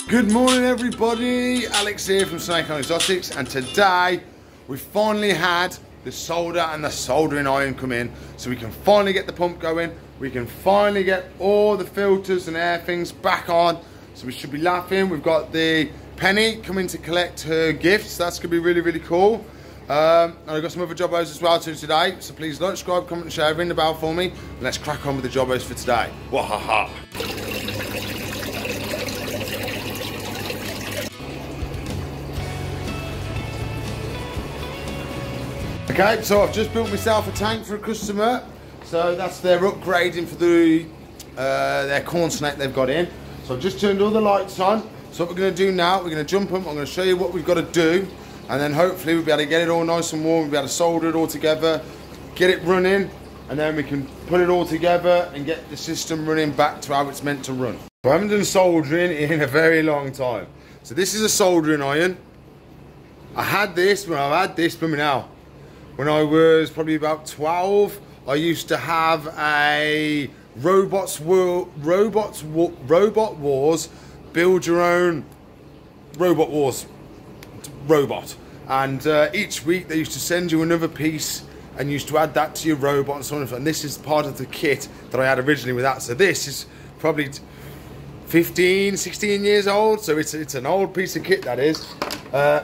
Good morning everybody, Alex here from Snake Island Exotics, and today we finally had the solder and the soldering iron come in, so we can finally get the pump going, we can finally get all the filters and air things back on, so we should be laughing. We've got the Penny coming to collect her gifts, that's going to be really, really cool. And I've got some other jobbos as well too today, so please like, subscribe, comment and share, ring the bell for me, and let's crack on with the jobbos for today. Wahaha! Okay, so I've just built myself a tank for a customer, so that's their upgrading for the their corn snake they've got in. So I've just turned all the lights on. So what we're going to do now, we're going to jump them, I'm going to show you what we've got to do, and then hopefully we'll be able to get it all nice and warm, we'll be able to solder it all together, get it running, and then we can put it all together and get the system running back to how it's meant to run. So I haven't done soldering in a very long time. So this is a soldering iron. I had this, but I've had this for me now. When I was probably about 12, I used to have a Robot Wars, build your own Robot Wars robot. And each week they used to send you another piece and you used to add that to your robot and so on. And this is part of the kit that I had originally with that. So this is probably 15, 16 years old. So it's an old piece of kit, that is.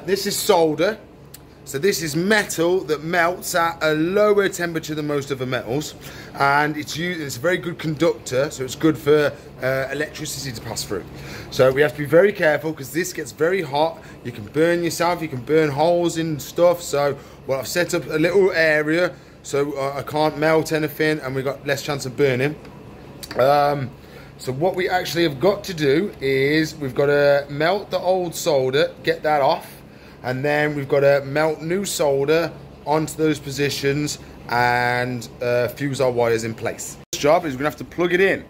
This is solder. So this is metal that melts at a lower temperature than most other metals, and it's a very good conductor, so it's good for electricity to pass through. So we have to be very careful because this gets very hot. You can burn yourself, you can burn holes in stuff. So well, I've set up a little area so I can't melt anything and we've got less chance of burning. So what we actually have got to do is we've got to melt the old solder, get that off. And then we've got to melt new solder onto those positions and fuse our wires in place. This job is we're going to have to plug it in.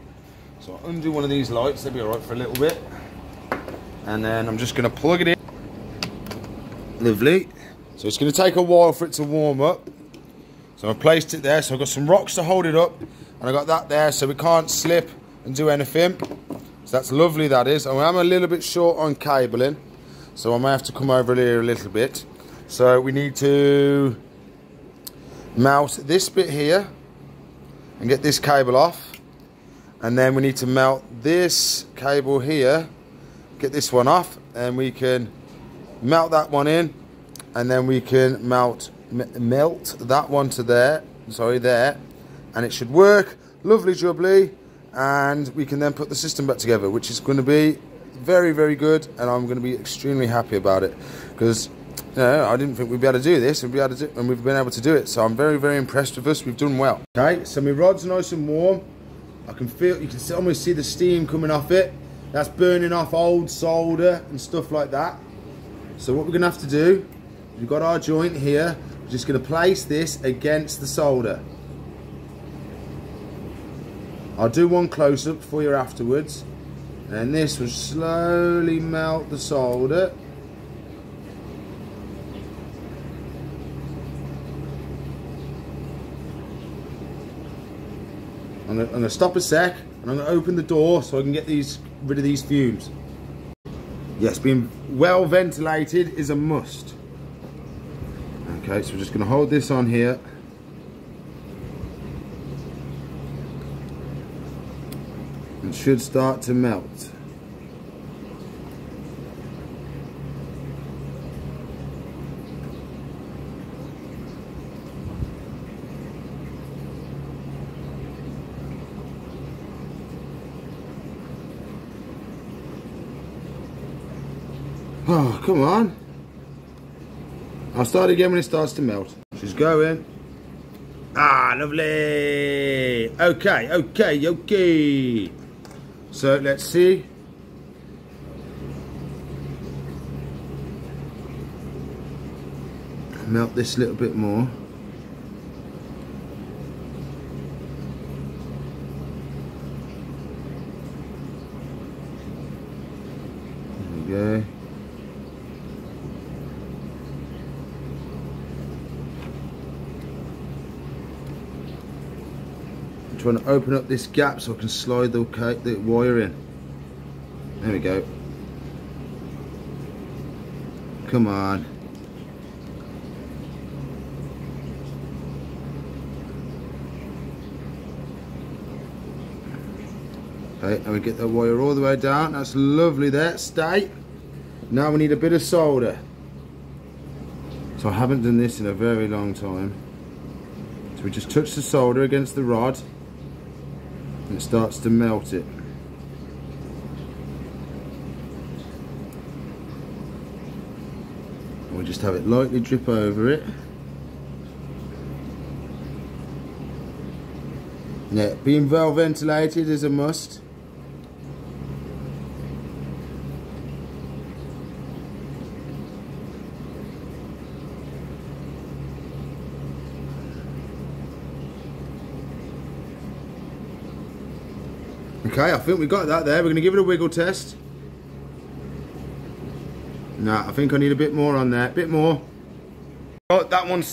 So I'll undo one of these lights, they'll be alright for a little bit. And then I'm just going to plug it in. Lovely. So it's going to take a while for it to warm up. So I've placed it there, so I've got some rocks to hold it up. And I've got that there so we can't slip and do anything. So that's lovely, that is. I am a little bit short on cabling, so I may have to come over here a little bit. So we need to melt this bit here and get this cable off. And then we need to melt this cable here, get this one off, and we can melt that one in. And then we can melt that one to there, sorry, there. And it should work, lovely jubbly. And we can then put the system back together, which is going to be very, very good, and I'm going to be extremely happy about it because I didn't think we'd be able to do this and we've been able to do it. So I'm very, very impressed with us. We've done well. Okay, so my rod's nice and warm. I can feel, you can almost see the steam coming off it. That's burning off old solder and stuff like that. So what we're going to have to do, we've got our joint here. We're just going to place this against the solder. I'll do one close-up for you afterwards. And this will slowly melt the solder. I'm going to stop a sec and I'm going to open the door so I can get rid of these fumes. Yes, being well ventilated is a must. Okay, so we're just going to hold this on here. It should start to melt. Oh, come on. I'll start again when it starts to melt. She's going. Ah, lovely. Okay. So let's see. Melt this a little bit more. There we go. trying to open up this gap so I can slide the wire in. There we go. come on. Okay, and we get the wire all the way down. That's lovely there, stay. Now we need a bit of solder. So I haven't done this in a very long time. So we just touch the solder against the rod and it starts to melt it. And we just have it lightly drip over it. Yeah, being well ventilated is a must. Okay, I think we got that there. We're going to give it a wiggle test. No, I think I need a bit more on there. Bit more. Oh, that one's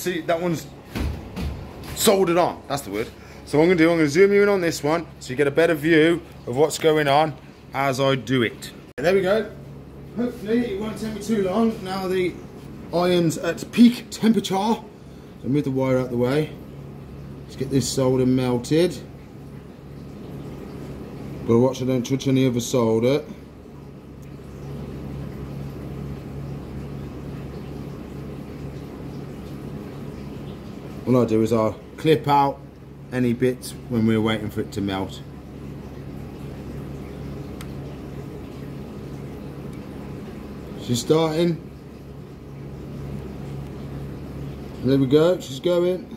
soldered on. That's the word. So what I'm going to do, I'm going to zoom you in on this one so you get a better view of what's going on as I do it. There we go. Hopefully it won't take me too long. Now the iron's at peak temperature. So move the wire out the way. Let's get this solder melted. But watch I don't touch any other solder. What I'll do is I'll clip out any bits when we're waiting for it to melt. She's starting. There we go, she's going.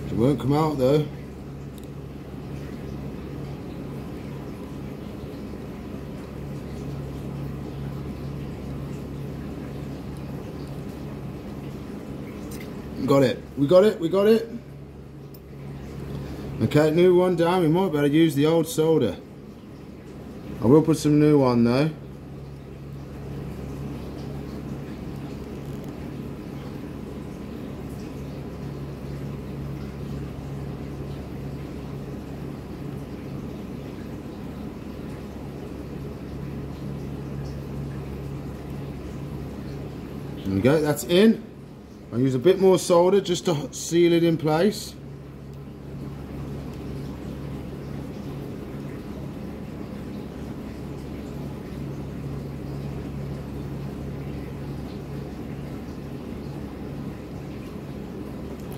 It won't come out though. Got it. We got it. We got it. Okay, new one down. We might better use the old solder. I will put some new on though. There we go, that's in. I'll use a bit more solder just to seal it in place.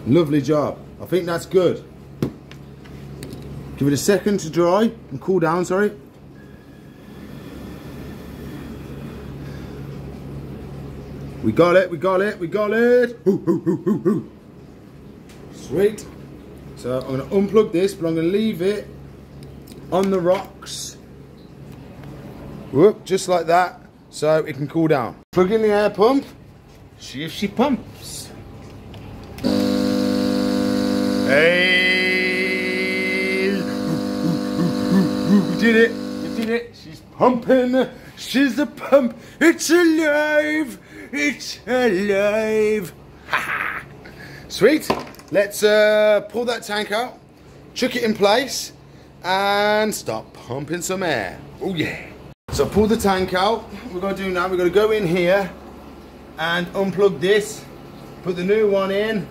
Lovely job. I think that's good. Give it a second to dry and cool down, sorry. We got it, we got it, we got it. Sweet. So I'm going to unplug this, but I'm going to leave it on the rocks. Whoop, just like that, so it can cool down. Plug in the air pump, see if she pumps. Hey! We did it, we did it. She's pumping, she's a pump, it's alive! It's alive! Sweet. Let's pull that tank out, chuck it in place, and start pumping some air. Oh yeah. So pull the tank out. What we're going to do now, we're going to go in here and unplug this, put the new one in,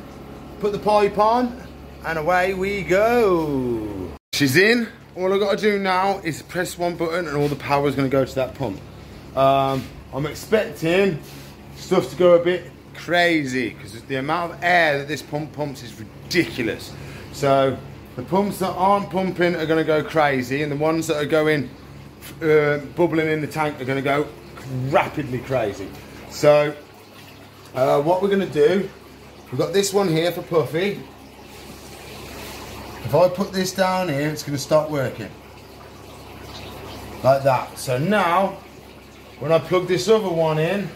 put the pipe on, and away we go. She's in. All I've got to do now is press one button and all the power is going to go to that pump. I'm expecting stuff to go a bit crazy because the amount of air that this pump pumps is ridiculous. So the pumps that aren't pumping are going to go crazy, and the ones that are going bubbling in the tank are going to go rapidly crazy. So what we're going to do, we've got this one here for Puffy. If I put this down here, it's going to start working like that. So now when I plug this other one in,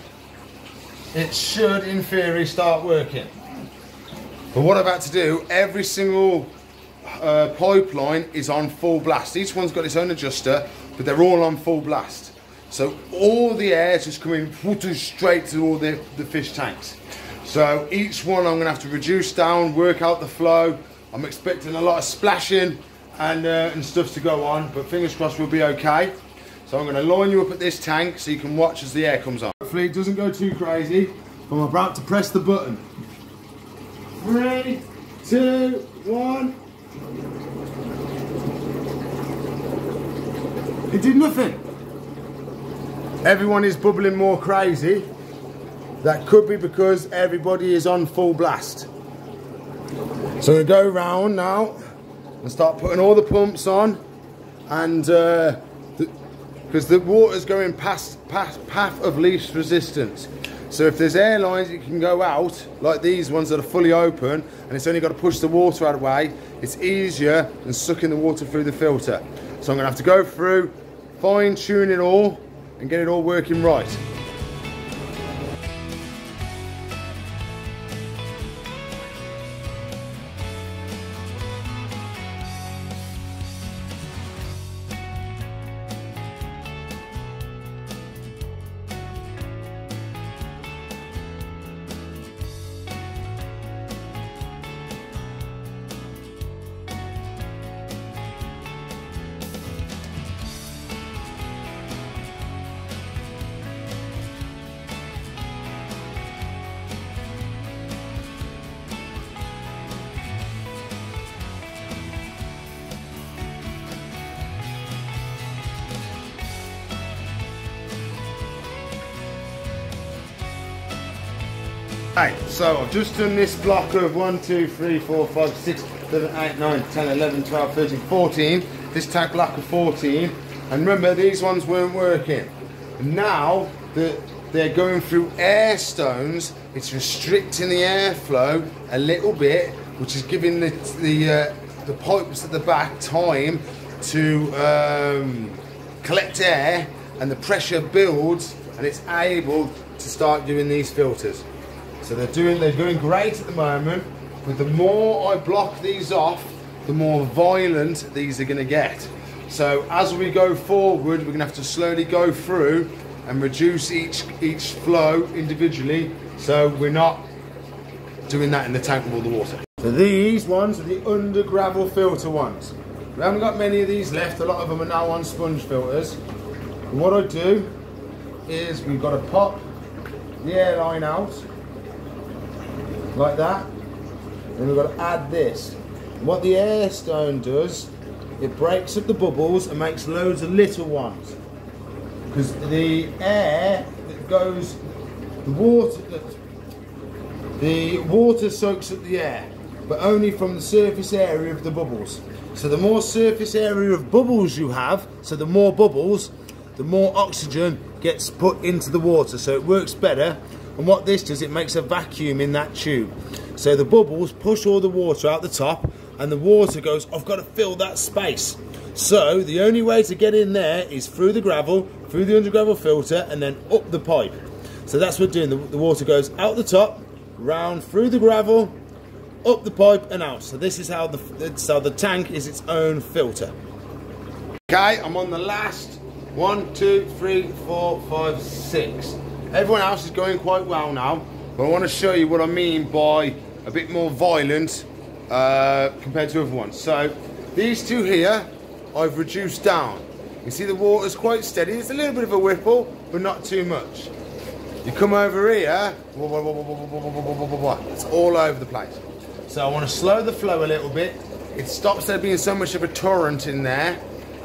it should, in theory, start working. But what I've had to do, every single pipeline is on full blast. Each one's got its own adjuster, but they're all on full blast. So all the air is just coming straight to all the fish tanks. So each one I'm going to have to reduce down, work out the flow. I'm expecting a lot of splashing and stuff to go on, but fingers crossed we'll be okay. So I'm going to line you up at this tank so you can watch as the air comes on. Hopefully it doesn't go too crazy. I'm about to press the button. 3, 2, 1. It did nothing. Everyone is bubbling more crazy. That could be because everybody is on full blast. So I'm going to go round now and start putting all the pumps on, and because the water's going past path of least resistance. So if there's airlines that can go out, like these ones that are fully open, and it's only got to push the water out of the way, it's easier than sucking the water through the filter. So I'm going to have to go through, fine tune it all, and get it all working right. Right, so I've just done this block of 1, 2, 3, 4, 5, 6, 7, 8, 9, 10, 11, 12, 13, 14. This tank block of 14. And remember, these ones weren't working. Now that they're going through air stones, it's restricting the airflow a little bit, which is giving the pipes at the back time to collect air, and the pressure builds, and it's able to start doing these filters. So they're doing great at the moment, but the more I block these off, the more violent these are going to get. So as we go forward, we're going to have to slowly go through and reduce each flow individually, so we're not doing that in the tank with all the water. So these ones are the under gravel filter ones. We haven't got many of these left. A lot of them are now on sponge filters. And what I do is we've got to pop the airline out like that, and we've got to add this. What the air stone does, it breaks up the bubbles and makes loads of little ones, because the air that goes, the water soaks up the air, but only from the surface area of the bubbles. So the more surface area of bubbles you have, so the more bubbles, the more oxygen gets put into the water, so it works better. And what this does, it makes a vacuum in that tube. So the bubbles push all the water out the top, and the water goes, I've got to fill that space. So the only way to get in there is through the gravel, through the under gravel filter, and then up the pipe. So that's what we're doing. The water goes out the top, round through the gravel, up the pipe and out. So this is how the tank is its own filter. Okay, I'm on the last 1, 2, 3, 4, 5, 6. Everyone else is going quite well now, but I want to show you what I mean by a bit more violent compared to other ones. So these two here, I've reduced down. You see the water's quite steady. It's a little bit of a whipple, but not too much. You come over here, it's all over the place. So I want to slow the flow a little bit. It stops there being so much of a torrent in there,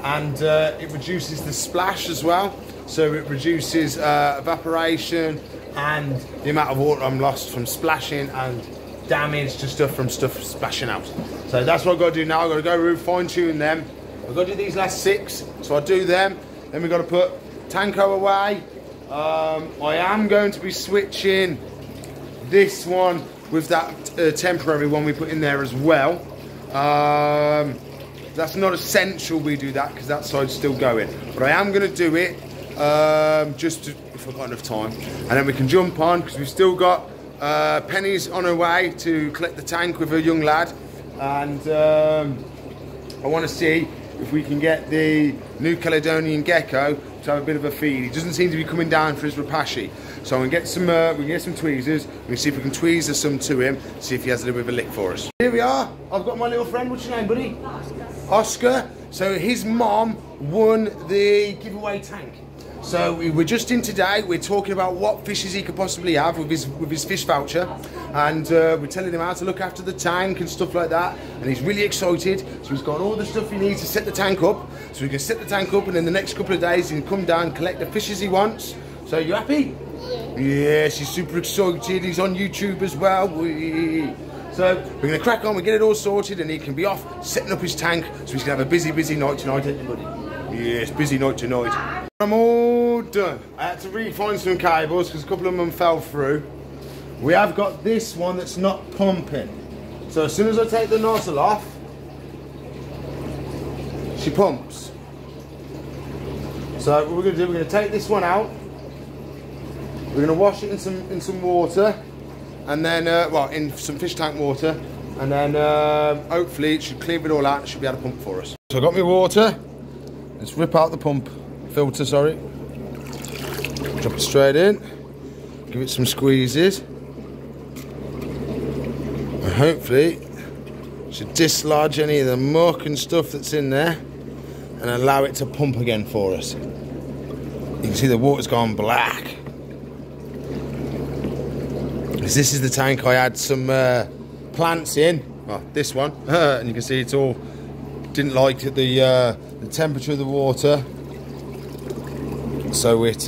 and it reduces the splash as well. So it reduces evaporation and the amount of water I'm lost from splashing, and damage to stuff from stuff splashing out. So that's what I've got to do now. I've got to go through, fine tune them. I've got to do these last 6, so I do them. Then we've got to put Tanko away. I am going to be switching this one with that temporary one we put in there as well. That's not essential we do that, because that side's still going. But I am going to do it just if I've got enough time. And then we can jump on, because we've still got Penny's on her way to collect the tank with her young lad. And I want to see if we can get the New Caledonian gecko to have a bit of a feed. He doesn't seem to be coming down for his rapashi. So I'm gonna get some, we can get some tweezers. We can see if we can tweezer some to him, see if he has a little bit of a lick for us. Here we are. I've got my little friend. What's your name, buddy? Oscar. So his mom won the giveaway tank. So we're just in today, we're talking about what fishes he could possibly have with his fish voucher, and we're telling him how to look after the tank and stuff like that, and he's really excited. So he's got all the stuff he needs to set the tank up, so we can set the tank up, and in the next couple of days he can come down, collect the fishes he wants. So you happy? Yeah. Yes, he's super excited. He's on YouTube as well. So we're going to crack on, we get it all sorted, and he can be off setting up his tank, so he's going to have a busy night tonight, everybody. Yes, busy night tonight. I'm all done. I had to refine some cables because a couple of them fell through. We have got this one that's not pumping. So as soon as I take the nozzle off, she pumps. So what we're going to do, we're going to take this one out. We're going to wash it in some water, and then well, in some fish tank water, and then hopefully it should clean it all out and it should be able to pump for us. So I got my water. Let's rip out the pump filter, sorry. Drop it straight in. Give it some squeezes. And hopefully it should dislodge any of the muck and stuff that's in there and allow it to pump again for us. You can see the water's gone black. This is the tank I had some plants in. Well, this one. And you can see it's all didn't like the temperature of the water. So it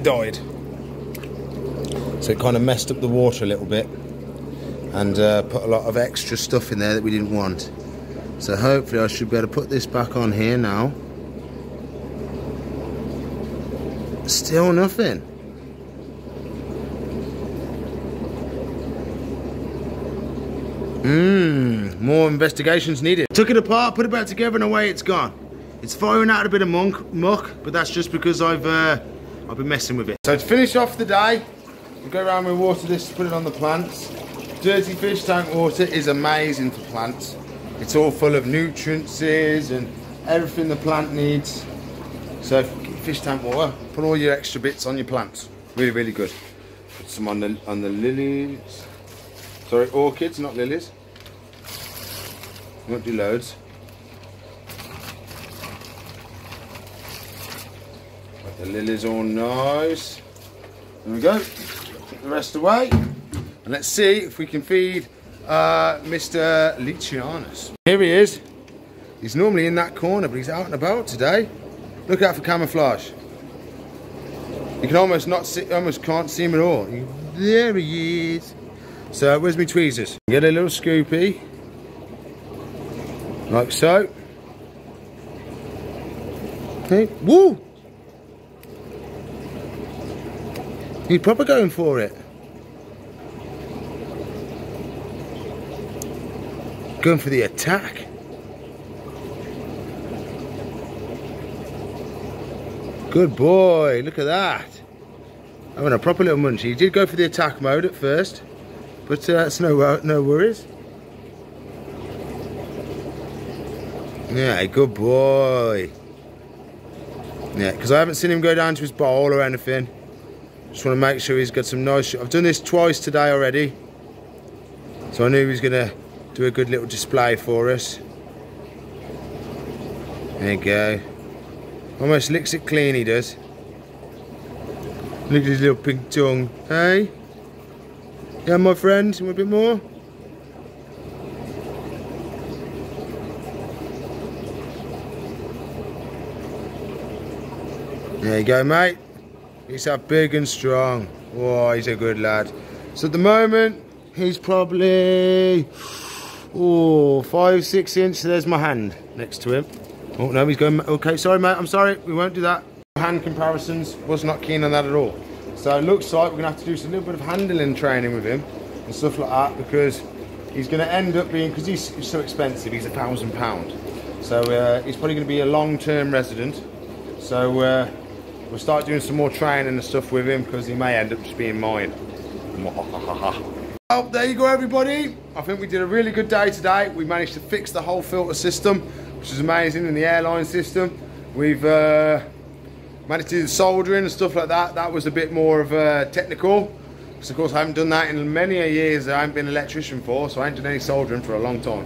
died. So it kind of messed up the water a little bit and put a lot of extra stuff in there that we didn't want. So hopefully I should be able to put this back on here now. Still nothing. More investigations needed. Took it apart, put it back together, and away it's gone. It's firing out a bit of muck, but that's just because I've been messing with it. So to finish off the day, we go around with water this to put it on the plants. Dirty fish tank water is amazing for plants. It's all full of nutrients and everything the plant needs. So fish tank water, put all your extra bits on your plants. Really, really good. Put some on the lilies. Sorry, orchids, not lilies. Won't do loads. Got the lilies all nice. There we go. Put the rest away. And let's see if we can feed Mr. Leachianus. Here he is. He's normally in that corner, but he's out and about today. Look out for camouflage. You can almost not see, almost can't see him at all. There he is. So where's my tweezers? Get a little scoopy, like so. Okay, woo! He's proper going for it. Going for the attack. Good boy, look at that. Having a proper little munchie. He did go for the attack mode at first, but that's no worries. Yeah, good boy. Yeah, because I haven't seen him go down to his bowl or anything. Just want to make sure he's got some nice... I've done this twice today already, so I knew he was going to do a good little display for us. There you go. Almost licks it clean, he does. Look at his little pink tongue. Hey? Yeah, my friend, you want a bit more? There you go, mate. He's that big and strong. Oh, he's a good lad. So at the moment, he's probably 5-6 inches. There's my hand next to him. Oh no, he's going. Okay, sorry, mate. I'm sorry. We won't do that. Hand comparisons. Was not keen on that at all. So it looks like we're gonna have to do some little bit of handling training with him and stuff like that, because he's gonna end up being, because he's so expensive. He's £1,000. So he's probably gonna be a long-term resident. So we'll start doing some more training and stuff with him, because he may end up just being mine. Well, there you go, everybody. I think we did a really good day today. We managed to fix the whole filter system, which is amazing, in the airline system. We've managed to do the soldering and stuff like that. That was a bit more of technical, because of course I haven't done that in many years. I haven't been an electrician for, so I haven't done any soldering for a long time.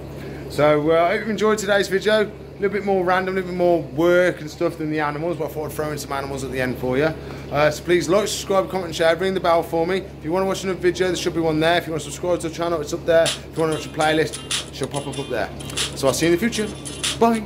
So I hope you enjoyed today's video. A little bit more random, a little bit more work and stuff than the animals, but I thought I'd throw in some animals at the end for you. So please like, subscribe, comment and share, ring the bell for me. If you want to watch another video, there should be one there. If you want to subscribe to the channel, it's up there. If you want to watch a playlist, it should pop up there. So I'll see you in the future. Bye.